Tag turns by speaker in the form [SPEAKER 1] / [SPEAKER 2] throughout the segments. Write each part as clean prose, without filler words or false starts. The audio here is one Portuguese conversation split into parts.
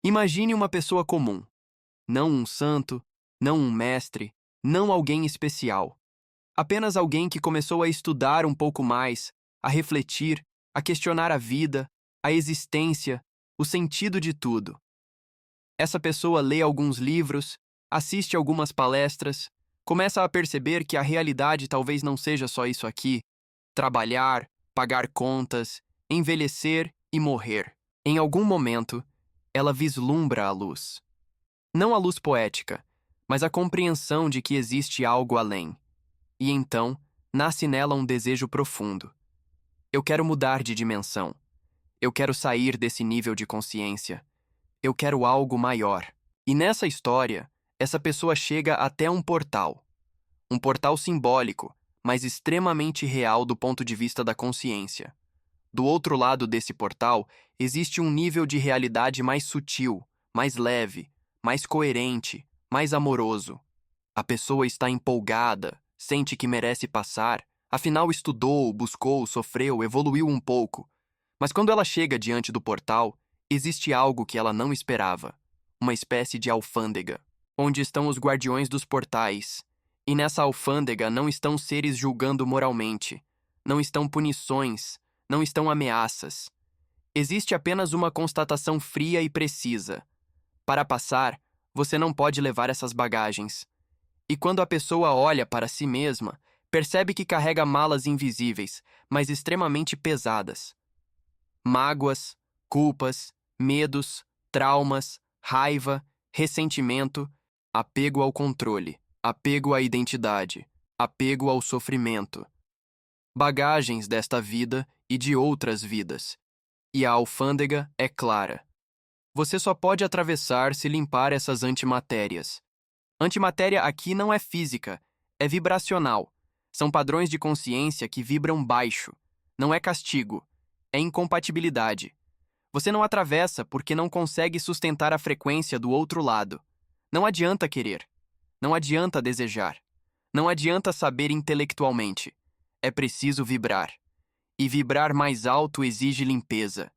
[SPEAKER 1] Imagine uma pessoa comum, não um santo, não um mestre, não alguém especial. Apenas alguém que começou a estudar um pouco mais, a refletir, a questionar a vida, a existência, o sentido de tudo. Essa pessoa lê alguns livros, assiste algumas palestras, começa a perceber que a realidade talvez não seja só isso aqui: trabalhar, pagar contas, envelhecer e morrer. Em algum momento, ela vislumbra a luz. Não a luz poética, mas a compreensão de que existe algo além. E então, nasce nela um desejo profundo. Eu quero mudar de dimensão. Eu quero sair desse nível de consciência. Eu quero algo maior. E nessa história, essa pessoa chega até um portal. Um portal simbólico, mas extremamente real do ponto de vista da consciência. Do outro lado desse portal, existe um nível de realidade mais sutil, mais leve, mais coerente, mais amoroso. A pessoa está empolgada, sente que merece passar, afinal estudou, buscou, sofreu, evoluiu um pouco. Mas quando ela chega diante do portal, existe algo que ela não esperava, uma espécie de alfândega, onde estão os guardiões dos portais. E nessa alfândega não estão seres julgando moralmente, não estão punições, não estão ameaças. Existe apenas uma constatação fria e precisa. Para passar, você não pode levar essas bagagens. E quando a pessoa olha para si mesma, percebe que carrega malas invisíveis, mas extremamente pesadas. Mágoas, culpas, medos, traumas, raiva, ressentimento, apego ao controle, apego à identidade, apego ao sofrimento. Bagagens desta vida e de outras vidas. E a alfândega é clara. Você só pode atravessar se limpar essas antimatérias. Antimatéria aqui não é física, é vibracional. São padrões de consciência que vibram baixo. Não é castigo, é incompatibilidade. Você não atravessa porque não consegue sustentar a frequência do outro lado. Não adianta querer. Não adianta desejar. Não adianta saber intelectualmente. É preciso vibrar. E vibrar mais alto exige limpeza.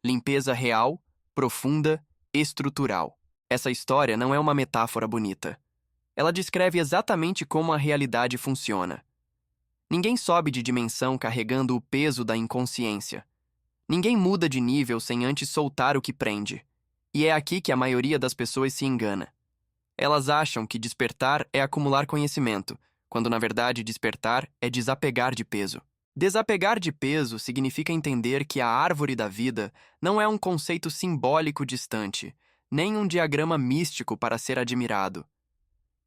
[SPEAKER 1] Limpeza real, profunda, estrutural. Essa história não é uma metáfora bonita. Ela descreve exatamente como a realidade funciona. Ninguém sobe de dimensão carregando o peso da inconsciência. Ninguém muda de nível sem antes soltar o que prende. E é aqui que a maioria das pessoas se engana. Elas acham que despertar é acumular conhecimento, quando na verdade despertar é desapegar de peso. Desapegar de peso significa entender que a árvore da vida não é um conceito simbólico distante, nem um diagrama místico para ser admirado.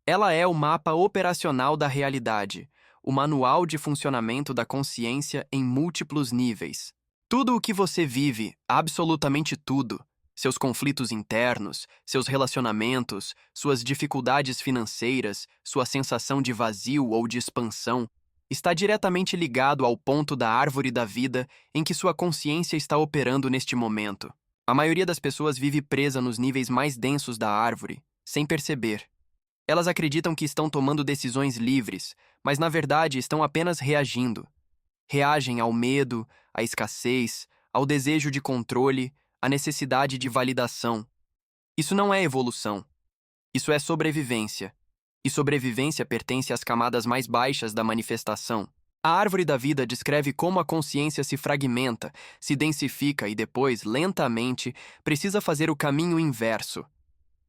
[SPEAKER 1] Ela é o mapa operacional da realidade, o manual de funcionamento da consciência em múltiplos níveis. Tudo o que você vive, absolutamente tudo, seus conflitos internos, seus relacionamentos, suas dificuldades financeiras, sua sensação de vazio ou de expansão, está diretamente ligado ao ponto da árvore da vida em que sua consciência está operando neste momento. A maioria das pessoas vive presa nos níveis mais densos da árvore, sem perceber. Elas acreditam que estão tomando decisões livres, mas na verdade estão apenas reagindo. Reagem ao medo, à escassez, ao desejo de controle, à necessidade de validação. Isso não é evolução. Isso é sobrevivência. E sobrevivência pertence às camadas mais baixas da manifestação. A árvore da vida descreve como a consciência se fragmenta, se densifica e depois, lentamente, precisa fazer o caminho inverso.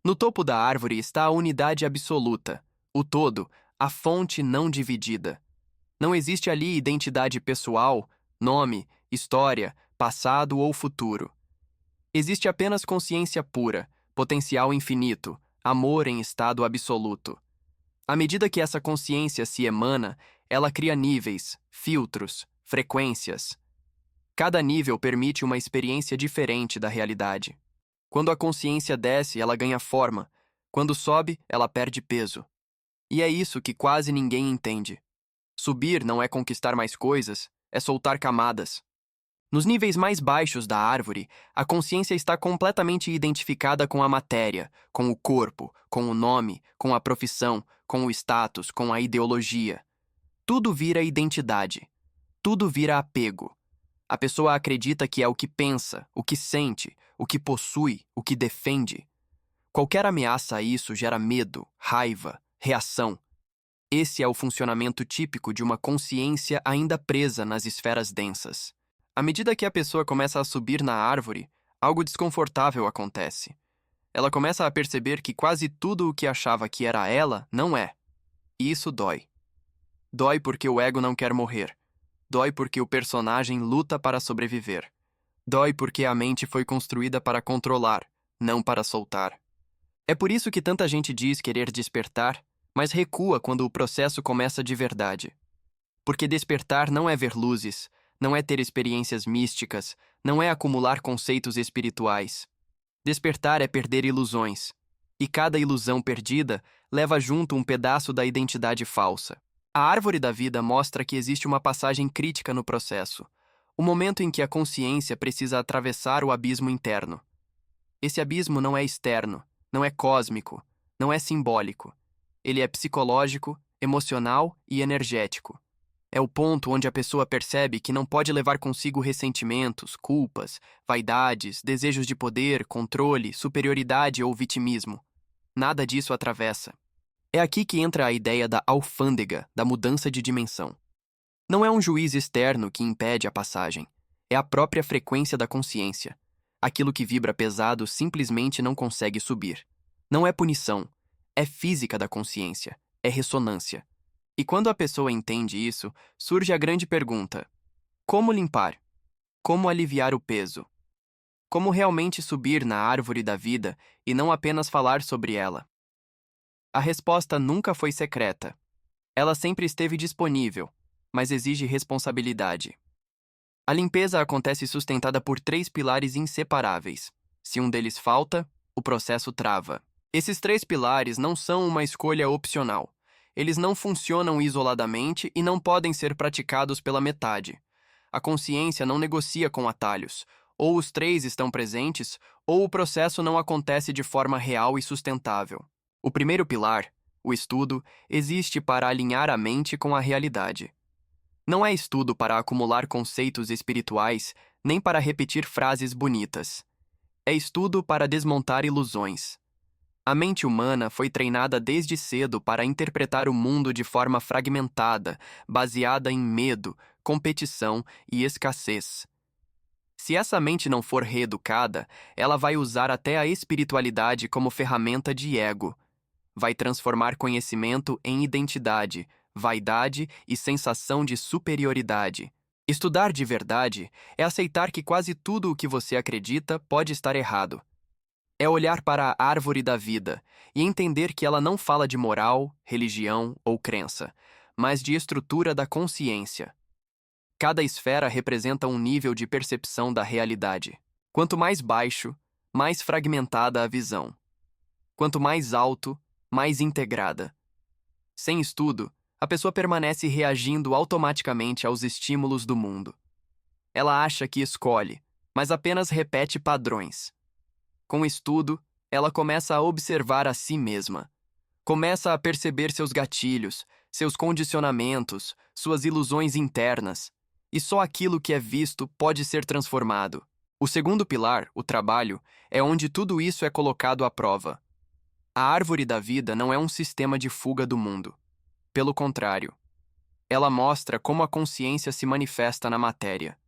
[SPEAKER 1] No topo da árvore está a unidade absoluta, o todo, a fonte não dividida. Não existe ali identidade pessoal, nome, história, passado ou futuro. Existe apenas consciência pura, potencial infinito, amor em estado absoluto. À medida que essa consciência se emana, ela cria níveis, filtros, frequências. Cada nível permite uma experiência diferente da realidade. Quando a consciência desce, ela ganha forma. Quando sobe, ela perde peso. E é isso que quase ninguém entende. Subir não é conquistar mais coisas, é soltar camadas. Nos níveis mais baixos da árvore, a consciência está completamente identificada com a matéria, com o corpo, com o nome, com a profissão, com o status, com a ideologia. Tudo vira identidade. Tudo vira apego. A pessoa acredita que é o que pensa, o que sente, o que possui, o que defende. Qualquer ameaça a isso gera medo, raiva, reação. Esse é o funcionamento típico de uma consciência ainda presa nas esferas densas. À medida que a pessoa começa a subir na árvore, algo desconfortável acontece. Ela começa a perceber que quase tudo o que achava que era ela não é. E isso dói. Dói porque o ego não quer morrer. Dói porque o personagem luta para sobreviver. Dói porque a mente foi construída para controlar, não para soltar. É por isso que tanta gente diz querer despertar, mas recua quando o processo começa de verdade. Porque despertar não é ver luzes, não é ter experiências místicas, não é acumular conceitos espirituais. Despertar é perder ilusões. E cada ilusão perdida leva junto um pedaço da identidade falsa. A árvore da vida mostra que existe uma passagem crítica no processo, o momento em que a consciência precisa atravessar o abismo interno. Esse abismo não é externo, não é cósmico, não é simbólico. Ele é psicológico, emocional e energético. É o ponto onde a pessoa percebe que não pode levar consigo ressentimentos, culpas, vaidades, desejos de poder, controle, superioridade ou vitimismo. Nada disso atravessa. É aqui que entra a ideia da alfândega, da mudança de dimensão. Não é um juiz externo que impede a passagem. É a própria frequência da consciência. Aquilo que vibra pesado simplesmente não consegue subir. Não é punição. É física da consciência. É ressonância. E quando a pessoa entende isso, surge a grande pergunta: como limpar? Como aliviar o peso? Como realmente subir na árvore da vida e não apenas falar sobre ela? A resposta nunca foi secreta. Ela sempre esteve disponível, mas exige responsabilidade. A limpeza acontece sustentada por 3 pilares inseparáveis. Se um deles falta, o processo trava. Esses 3 pilares não são uma escolha opcional. Eles não funcionam isoladamente e não podem ser praticados pela metade. A consciência não negocia com atalhos. Ou os 3 estão presentes, ou o processo não acontece de forma real e sustentável. O primeiro pilar, o estudo, existe para alinhar a mente com a realidade. Não é estudo para acumular conceitos espirituais, nem para repetir frases bonitas. É estudo para desmontar ilusões. A mente humana foi treinada desde cedo para interpretar o mundo de forma fragmentada, baseada em medo, competição e escassez. Se essa mente não for reeducada, ela vai usar até a espiritualidade como ferramenta de ego. Vai transformar conhecimento em identidade, vaidade e sensação de superioridade. Estudar de verdade é aceitar que quase tudo o que você acredita pode estar errado. É olhar para a árvore da vida e entender que ela não fala de moral, religião ou crença, mas de estrutura da consciência. Cada esfera representa um nível de percepção da realidade. Quanto mais baixo, mais fragmentada a visão. Quanto mais alto, mais integrada. Sem estudo, a pessoa permanece reagindo automaticamente aos estímulos do mundo. Ela acha que escolhe, mas apenas repete padrões. Com o estudo, ela começa a observar a si mesma. Começa a perceber seus gatilhos, seus condicionamentos, suas ilusões internas. E só aquilo que é visto pode ser transformado. O segundo pilar, o trabalho, é onde tudo isso é colocado à prova. A árvore da vida não é um sistema de fuga do mundo. Pelo contrário, ela mostra como a consciência se manifesta na matéria.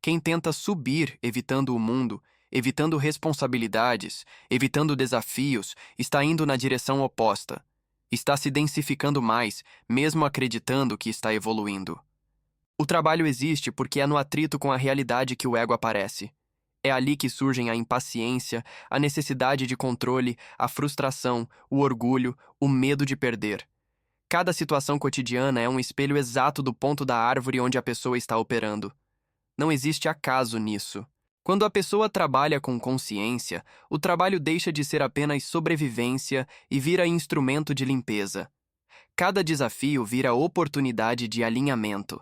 [SPEAKER 1] Quem tenta subir evitando o mundo, evitando responsabilidades, evitando desafios, está indo na direção oposta. Está se densificando mais, mesmo acreditando que está evoluindo. O trabalho existe porque é no atrito com a realidade que o ego aparece. É ali que surgem a impaciência, a necessidade de controle, a frustração, o orgulho, o medo de perder. Cada situação cotidiana é um espelho exato do ponto da árvore onde a pessoa está operando. Não existe acaso nisso. Quando a pessoa trabalha com consciência, o trabalho deixa de ser apenas sobrevivência e vira instrumento de limpeza. Cada desafio vira oportunidade de alinhamento.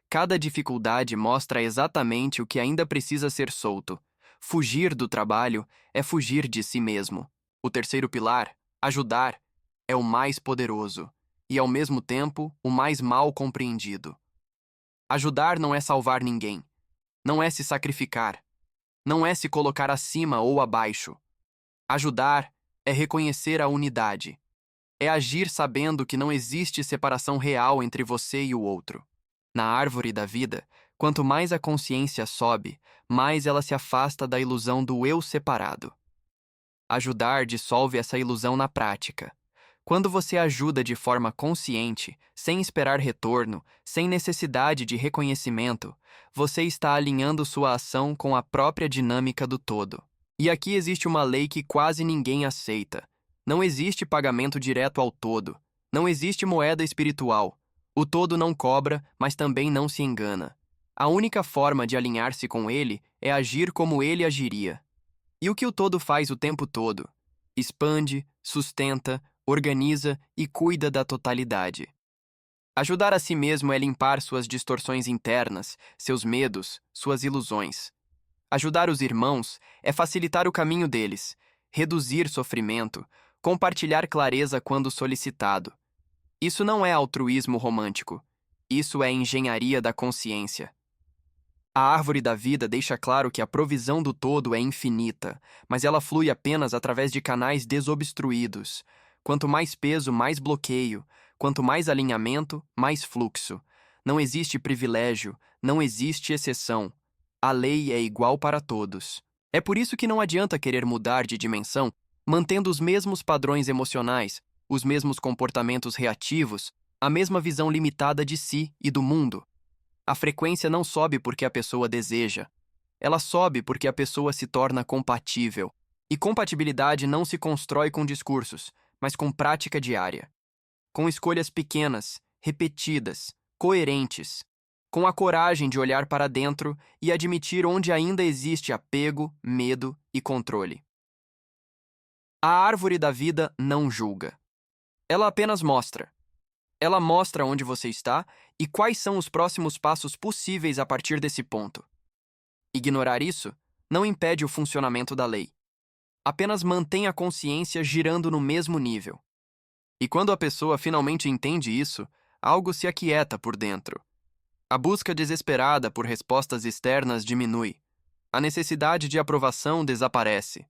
[SPEAKER 1] Cada dificuldade mostra exatamente o que ainda precisa ser solto. Fugir do trabalho é fugir de si mesmo. O terceiro pilar, ajudar, é o mais poderoso e, ao mesmo tempo, o mais mal compreendido. Ajudar não é salvar ninguém. Não é se sacrificar. não é se colocar acima ou abaixo. Ajudar é reconhecer a unidade. É agir sabendo que não existe separação real entre você e o outro. Na árvore da vida, quanto mais a consciência sobe, mais ela se afasta da ilusão do eu separado. Ajudar dissolve essa ilusão na prática. Quando você ajuda de forma consciente, sem esperar retorno, sem necessidade de reconhecimento, você está alinhando sua ação com a própria dinâmica do todo. E aqui existe uma lei que quase ninguém aceita. Não existe pagamento direto ao todo. Não existe moeda espiritual. O todo não cobra, mas também não se engana. A única forma de alinhar-se com ele é agir como ele agiria. E o que o todo faz o tempo todo? Expande, sustenta, organiza e cuida da totalidade. Ajudar a si mesmo é limpar suas distorções internas, seus medos, suas ilusões. Ajudar os irmãos é facilitar o caminho deles, reduzir sofrimento, compartilhar clareza quando solicitado. Isso não é altruísmo romântico. Isso é engenharia da consciência. A árvore da vida deixa claro que a provisão do todo é infinita, mas ela flui apenas através de canais desobstruídos. Quanto mais peso, mais bloqueio. Quanto mais alinhamento, mais fluxo. Não existe privilégio, não existe exceção. A lei é igual para todos. É por isso que não adianta querer mudar de dimensão, mantendo os mesmos padrões emocionais, os mesmos comportamentos reativos, a mesma visão limitada de si e do mundo. A frequência não sobe porque a pessoa deseja. Ela sobe porque a pessoa se torna compatível. E compatibilidade não se constrói com discursos, mas com prática diária. Com escolhas pequenas, repetidas, coerentes. Com a coragem de olhar para dentro e admitir onde ainda existe apego, medo e controle. A árvore da vida não julga. Ela apenas mostra. Ela mostra onde você está e quais são os próximos passos possíveis a partir desse ponto. Ignorar isso não impede o funcionamento da lei. Apenas mantém a consciência girando no mesmo nível. E quando a pessoa finalmente entende isso, algo se aquieta por dentro. A busca desesperada por respostas externas diminui. A necessidade de aprovação desaparece.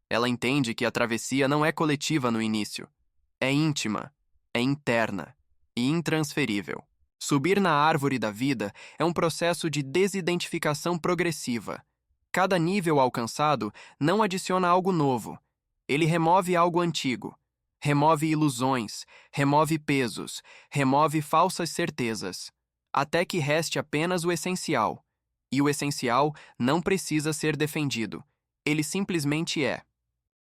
[SPEAKER 1] Ela entende que a travessia não é coletiva no início. É íntima, é interna e intransferível. Subir na árvore da vida é um processo de desidentificação progressiva. Cada nível alcançado não adiciona algo novo. Ele remove algo antigo. Remove ilusões, remove pesos, remove falsas certezas, até que reste apenas o essencial. E o essencial não precisa ser defendido. Ele simplesmente é.